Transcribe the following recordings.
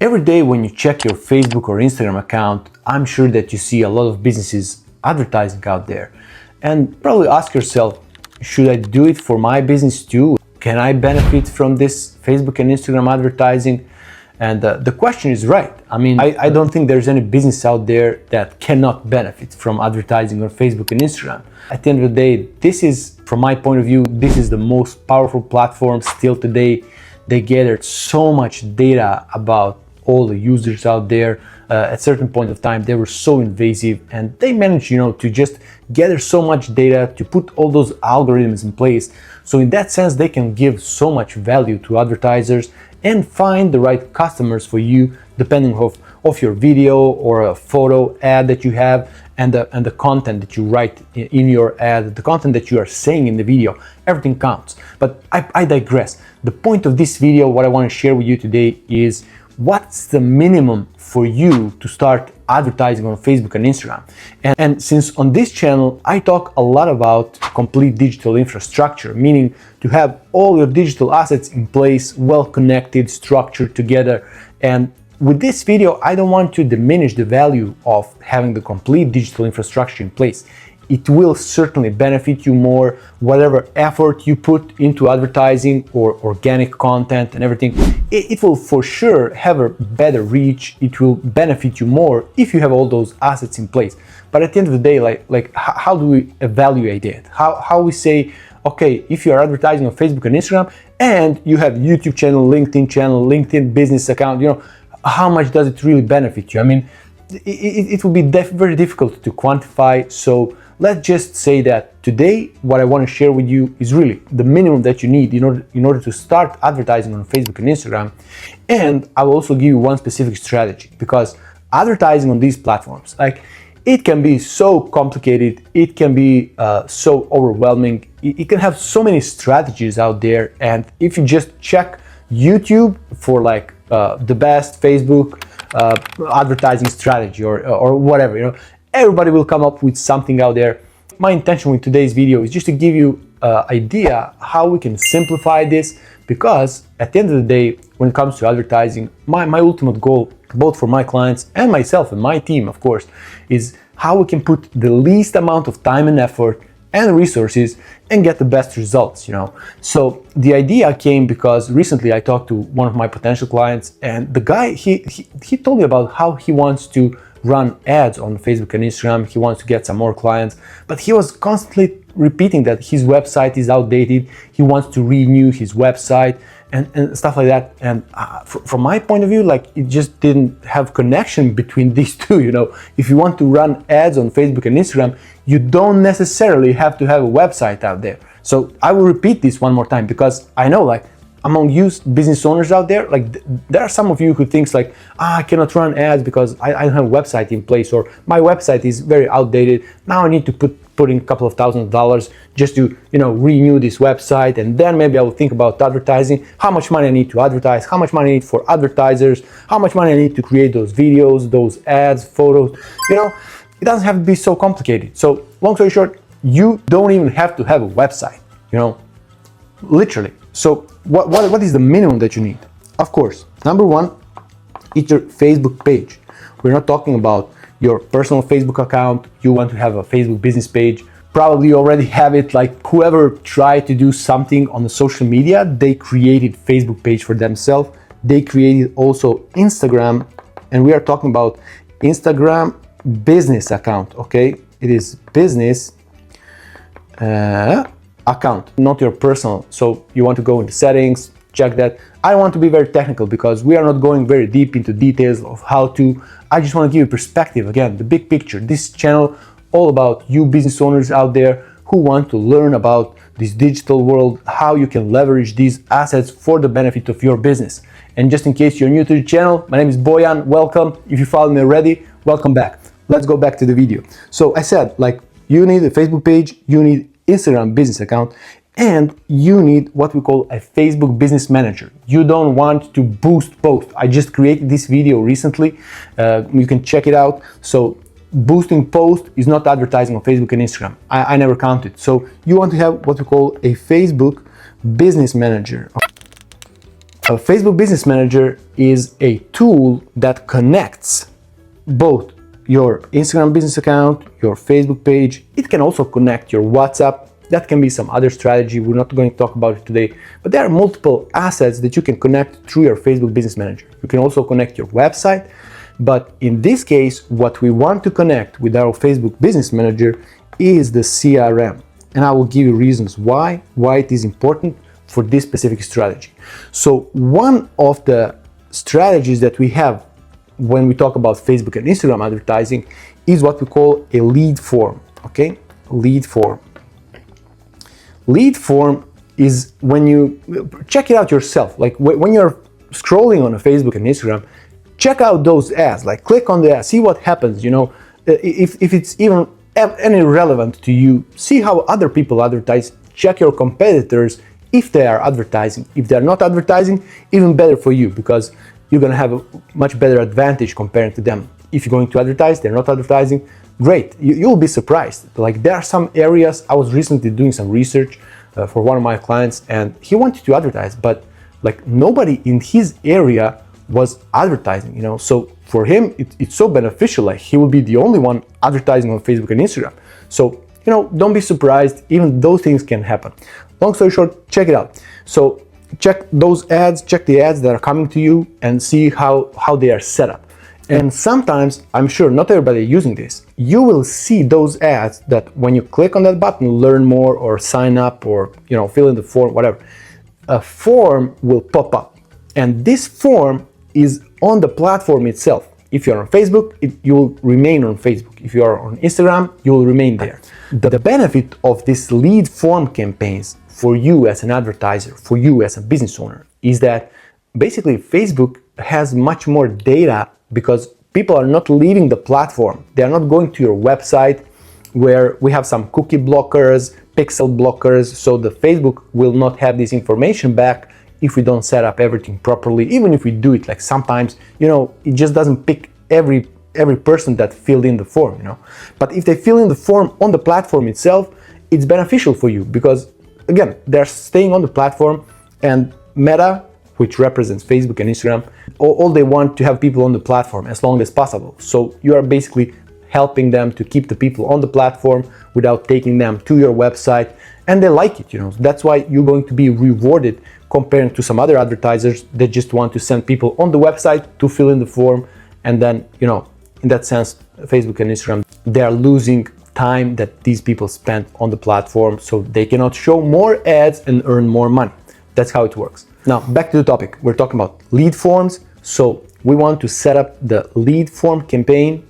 Every day when you check your Facebook or Instagram account, I'm sure that you see a lot of businesses advertising out there. And probably ask yourself, should I do it for my business too? Can I benefit from this Facebook and Instagram advertising? And the question is right. I mean, I don't think there's any business out there that cannot benefit from advertising on Facebook and Instagram. At the end of the day, this is, from my point of view, this is the most powerful platform still today. They gathered so much data about all the users out there. At a certain point of time, they were so invasive, and they managed, to just gather so much data to put all those algorithms in place. So in that sense, they can give so much value to advertisers and find the right customers for you, depending of your video or a photo ad that you have, and the content that you write in your ad, the content that you are saying in the video. Everything counts. But I digress. The point of this video, what I want to share with you today, is what's the minimum for you to start advertising on Facebook and Instagram. And since on this channel I talk a lot about complete digital infrastructure, meaning to have all your digital assets in place, well connected, structured together. And with this video, I don't want to diminish the value of having the complete digital infrastructure in place. It will certainly benefit you more, whatever effort you put into advertising or organic content and everything. It will for sure have a better reach. It will benefit you more if you have all those assets in place. But at the end of the day, how do we evaluate it? How we say, okay, if you are advertising on Facebook and Instagram and you have YouTube channel, LinkedIn business account, how much does it really benefit you? I mean, it will be very difficult to quantify. So let's just say that today what I want to share with you is really the minimum that you need in order to start advertising on Facebook and Instagram. And I will also give you one specific strategy, because advertising on these platforms, it can be so complicated, it can be so overwhelming, it can have so many strategies out there. And if you just check YouTube for the best Facebook advertising strategy or whatever, everybody will come up with something out there. My intention with today's video is just to give you an idea how we can simplify this, because at the end of the day, when it comes to advertising, my ultimate goal, both for my clients and myself and my team, of course, is how we can put the least amount of time and effort and resources and get the best results, So the idea came because recently I talked to one of my potential clients, and the guy, he told me about how he wants to run ads on Facebook and Instagram. He wants to get some more clients, but he was constantly repeating that his website is outdated. He wants to renew his website and stuff like that. And from my point of view, it just didn't have connection between these two. If you want to run ads on Facebook and Instagram, you don't necessarily have to have a website out there. So I will repeat this one more time, because I know among you business owners out there, there are some of you who thinks I cannot run ads because I don't have a website in place, or my website is very outdated. Now I need to put in a couple of $1,000s just to renew this website, and then maybe I will think about advertising. How much money I need to advertise, how much money I need for advertisers, how much money I need to create those videos, those ads, photos. It doesn't have to be so complicated. So long story short, you don't even have to have a website, literally. So what is the minimum that you need? Of course, number one, it's your Facebook page. We're not talking about your personal Facebook account. You want to have a Facebook business page. Probably you already have it. Whoever tried to do something on the social media, they created Facebook page for themselves. They created also Instagram, and we are talking about Instagram business account, okay? It is business account, not your personal. So you want to go into settings, check that. I don't want to be very technical because we are not going very deep into details of how to. I just want to give you perspective, again, the big picture. This channel all about you business owners out there who want to learn about this digital world, how you can leverage these assets for the benefit of your business. And just in case you're new to the channel, my name is Bojan. Welcome. If you follow me already, welcome back. Let's go back to the video. So I said, you need a Facebook page, you need Instagram business account, and you need what we call a Facebook business manager. You don't want to boost both. I just created this video recently. You can check it out. So boosting post is not advertising on Facebook and Instagram. I never count it. So you want to have what we call a Facebook business manager. A Facebook Business Manager is a tool that connects both your Instagram business account, your Facebook page. It can also connect your WhatsApp. That can be some other strategy. We're not going to talk about it today, but there are multiple assets that you can connect through your Facebook Business Manager. You can also connect your website, but in this case, what we want to connect with our Facebook Business Manager is the CRM. And I will give you reasons why it is important for this specific strategy. So one of the strategies that we have when we talk about Facebook and Instagram advertising is what we call a lead form, okay? Lead form. Lead form is when you check it out yourself, like when you're scrolling on a Facebook and Instagram, check out those ads, like click on the ad, see what happens, you know, if it's even any relevant to you, see how other people advertise, check your competitors if they are advertising. If they're not advertising, even better for you, because you're gonna have a much better advantage comparing to them. If you're going to advertise, they're not advertising, great, you'll be surprised. Like there are some areas, I was recently doing some research for one of my clients and he wanted to advertise, but like nobody in his area was advertising, you know, so for him it's so beneficial, like he will be the only one advertising on Facebook and Instagram. So, you know, don't be surprised, even those things can happen. Long story short, check it out. So check those ads, check the ads that are coming to you and see how they are set up. And sometimes, I'm sure not everybody is using this, you will see those ads that when you click on that button, learn more or sign up or, you know, fill in the form, whatever, a form will pop up. And this form is on the platform itself. If you're on Facebook, you will remain on Facebook. If you are on Instagram, you will remain there. The benefit of this lead form campaigns for you as an advertiser, for you as a business owner, is that basically Facebook has much more data because people are not leaving the platform. They are not going to your website where we have some cookie blockers, pixel blockers, so the Facebook will not have this information back if we don't set up everything properly. Even if we do it, like sometimes, you know, it just doesn't pick every person that filled in the form, you know. But if they fill in the form on the platform itself, it's beneficial for you because, again, they're staying on the platform, and Meta, which represents Facebook and Instagram, all they want to have people on the platform as long as possible. So you are basically helping them to keep the people on the platform without taking them to your website, and they like it, you know. That's why you're going to be rewarded comparing to some other advertisers that just want to send people on the website to fill in the form, and then, you know, in that sense, Facebook and Instagram, they are losing time that these people spend on the platform, so they cannot show more ads and earn more money. That's how it works. Now, back to the topic. We're talking about lead forms. So we want to set up the lead form campaign.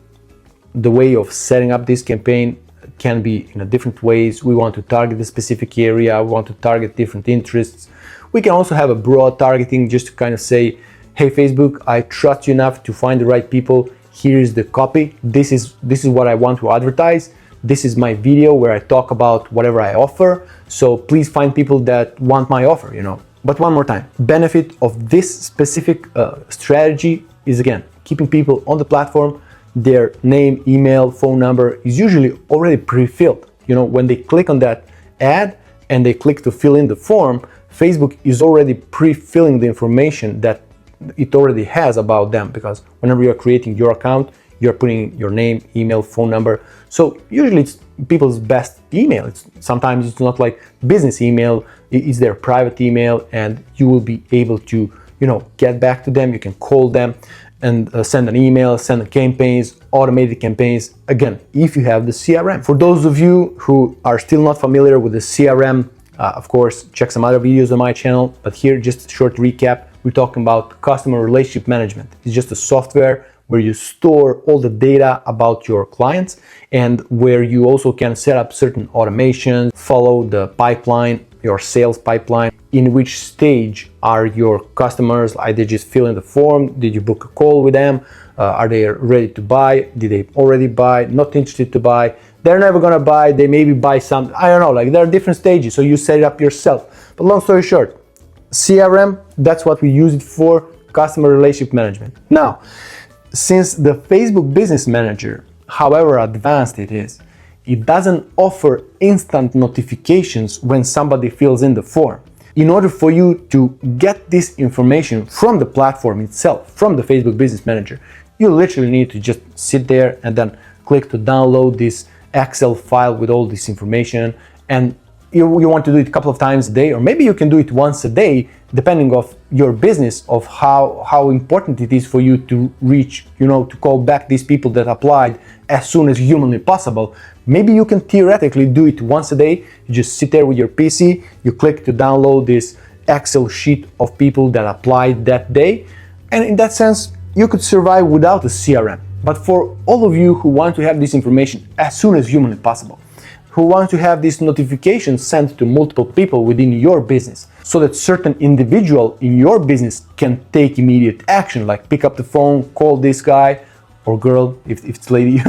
The way of setting up this campaign can be in a different ways. We want to target a specific area. We want to target different interests. We can also have a broad targeting just to kind of say, hey, Facebook, I trust you enough to find the right people. Here's the copy. This is what I want to advertise. This is my video where I talk about whatever I offer. So please find people that want my offer, you know. But one more time, benefit of this specific strategy is, again, keeping people on the platform. Their name, email, phone number is usually already pre-filled. You know, when they click on that ad and they click to fill in the form, Facebook is already pre-filling the information that it already has about them, because whenever you're creating your account, you're putting your name, email, phone number. So usually it's people's best email. Sometimes it's not like business email, it's their private email, and you will be able to, you know, get back to them. You can call them and send an email, send campaigns, automated campaigns. Again, if you have the CRM. For those of you who are still not familiar with the CRM, of course, check some other videos on my channel. But here, just a short recap. We're talking about customer relationship management. It's just a software where you store all the data about your clients and where you also can set up certain automations, follow the pipeline, your sales pipeline, in which stage are your customers. Did they just fill in the form? Did you book a call with them? Are they ready to buy? Did they already buy? Not interested to buy? They're never gonna buy. They maybe buy some, I don't know, like there are different stages, so you set it up yourself. But long story short, CRM, that's what we use it for, customer relationship management. Now, since the Facebook Business Manager, however advanced it is, it doesn't offer instant notifications when somebody fills in the form. In order for you to get this information from the platform itself, from the Facebook Business Manager, you literally need to just sit there and then click to download this Excel file with all this information. And you want to do it a couple of times a day, or maybe you can do it once a day, depending of your business, of how important it is for you to reach, to call back these people that applied as soon as humanly possible. Maybe you can theoretically do it once a day. You just sit there with your PC, you click to download this Excel sheet of people that applied that day. And in that sense, you could survive without a CRM. But for all of you who want to have this information as soon as humanly possible, who want to have these notifications sent to multiple people within your business, so that certain individual in your business can take immediate action, like pick up the phone, call this guy or girl, if it's lady,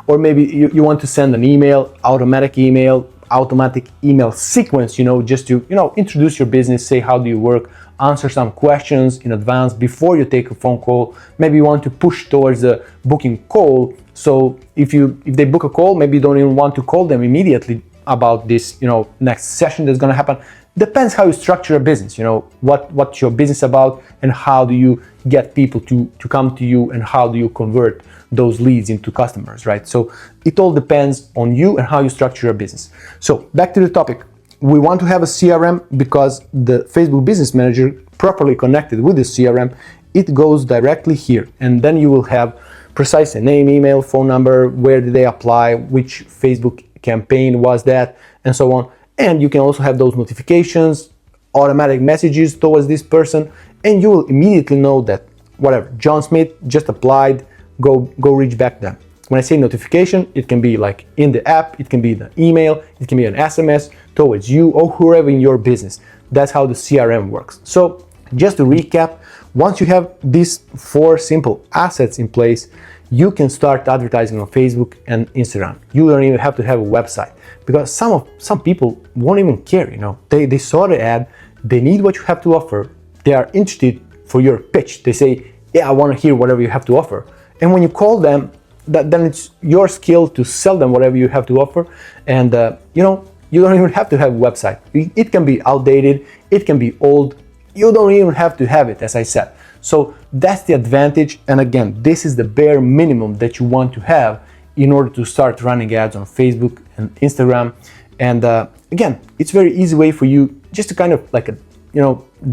or maybe you want to send an email, automatic email sequence, just to, introduce your business, say how do you work, answer some questions in advance before you take a phone call. Maybe you want to push towards a booking call. So if they book a call, maybe you don't even want to call them immediately about this, next session that's going to happen. Depends how you structure a business, what's your business about, and how do you get people to come to you, and how do you convert those leads into customers, right? So it all depends on you and how you structure your business. So back to the topic. We want to have a CRM because the Facebook Business Manager, properly connected with the CRM, it goes directly here, and then you will have precise name, email, phone number, where did they apply, which Facebook campaign was that, and so on. And you can also have those notifications, automatic messages towards this person, and you will immediately know that whatever, John Smith just applied, go reach back them. When I say notification, it can be like in the app, it can be the email, it can be an SMS towards you or whoever in your business. That's how the CRM works. So just to recap, once you have these 4 simple assets in place, you can start advertising on Facebook and Instagram. You don't even have to have a website, because some people won't even care, They saw the ad, they need what you have to offer, they are interested for your pitch. They say, yeah, I want to hear whatever you have to offer. And when you call them, then it's your skill to sell them whatever you have to offer. And you don't even have to have a website. It can be outdated, it can be old. You don't even have to have it, as I said. So that's the advantage. And again, this is the bare minimum that you want to have in order to start running ads on Facebook and Instagram. And again, it's very easy way for you just to kind of like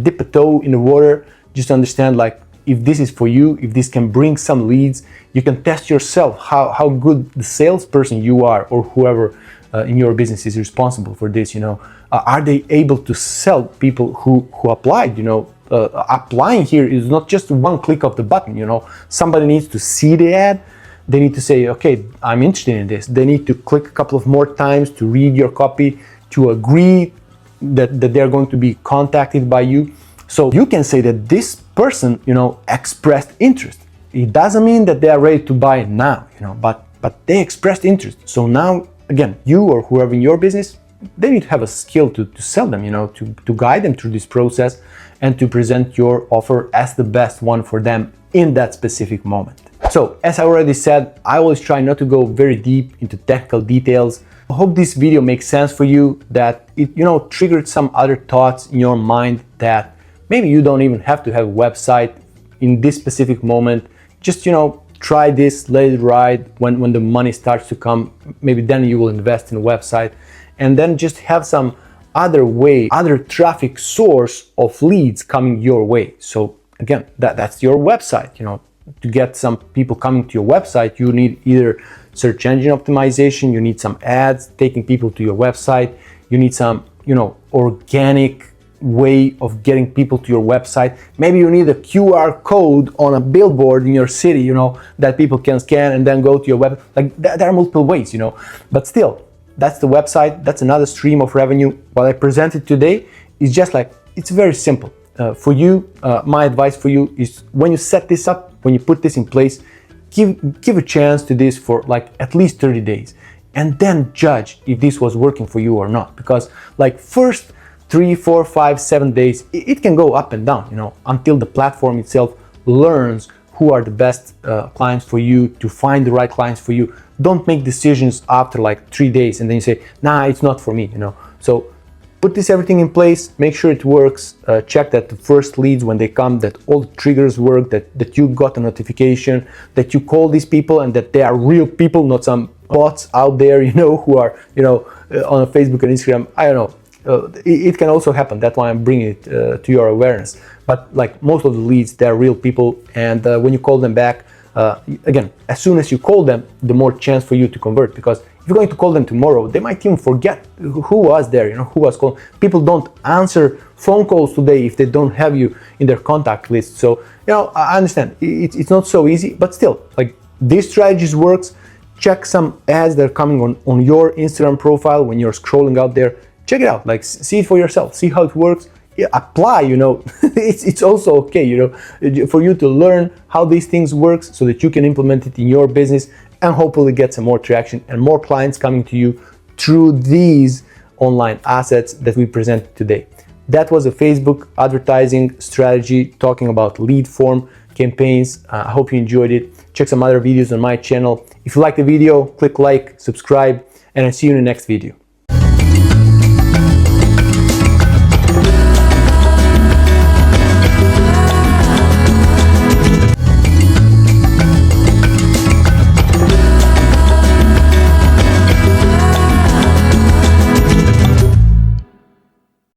dip a toe in the water, just to understand like if this is for you, if this can bring some leads. You can test yourself how good the salesperson you are, or whoever in your business is responsible for this. Are they able to sell people who applied? Applying here is not just one click of the button. Somebody needs to see the ad. They need to say, okay, I'm interested in this. They need to click a couple of more times to read your copy, to agree that they're going to be contacted by you. So you can say that this person, expressed interest. It doesn't mean that they are ready to buy now, but they expressed interest. So now, again, you or whoever in your business, they need to have a skill to sell them, to guide them through this process and to present your offer as the best one for them in that specific moment. So, as I already said, I always try not to go very deep into technical details. I hope this video makes sense for you, that it, triggered some other thoughts in your mind, that maybe you don't even have to have a website in this specific moment. Just, try this, let it ride. When the money starts to come, maybe then you will invest in a website, and then just have some other traffic source of leads coming your way. So again, that's your website. To get some people coming to your website, you need either search engine optimization, you need some ads taking people to your website, you need some, organic way of getting people to your website. Maybe you need a QR code on a billboard in your city, that people can scan and then go to your web. Like there are multiple ways, but still, that's the website. That's another stream of revenue. What I presented today is just like, it's very simple. For you, my advice for you is, when you set this up, when you put this in place, give a chance to this for like at least 30 days, and then judge if this was working for you or not. Because like first 3, 4, 5, 7 days, it can go up and down, until the platform itself learns who are the best clients for you, to find the right clients for you. Don't make decisions after like 3 days and then you say, nah, it's not for me, So Put this everything in place, make sure it works, check that the first leads when they come, that all the triggers work, that you got a notification, that you call these people and that they are real people, not some bots out there, who are, on Facebook and Instagram. I don't know. It can also happen. That's why I'm bringing it to your awareness. But like most of the leads, they're real people. And when you call them back, again, as soon as you call them, the more chance for you to convert. Because if you're going to call them tomorrow, they might even forget who was there, who was called. People don't answer phone calls today if they don't have you in their contact list. So, I understand it's not so easy, but still, like, this strategy works. Check some ads that are coming on your Instagram profile when you're scrolling out there. Check it out, like, see it for yourself, see how it works. Yeah, apply, it's also okay, for you to learn how these things work so that you can implement it in your business and hopefully get some more traction and more clients coming to you through these online assets that we presented today. That was a Facebook advertising strategy talking about lead form campaigns. I hope you enjoyed it. Check some other videos on my channel. If you like the video, click like, subscribe, and I'll see you in the next video.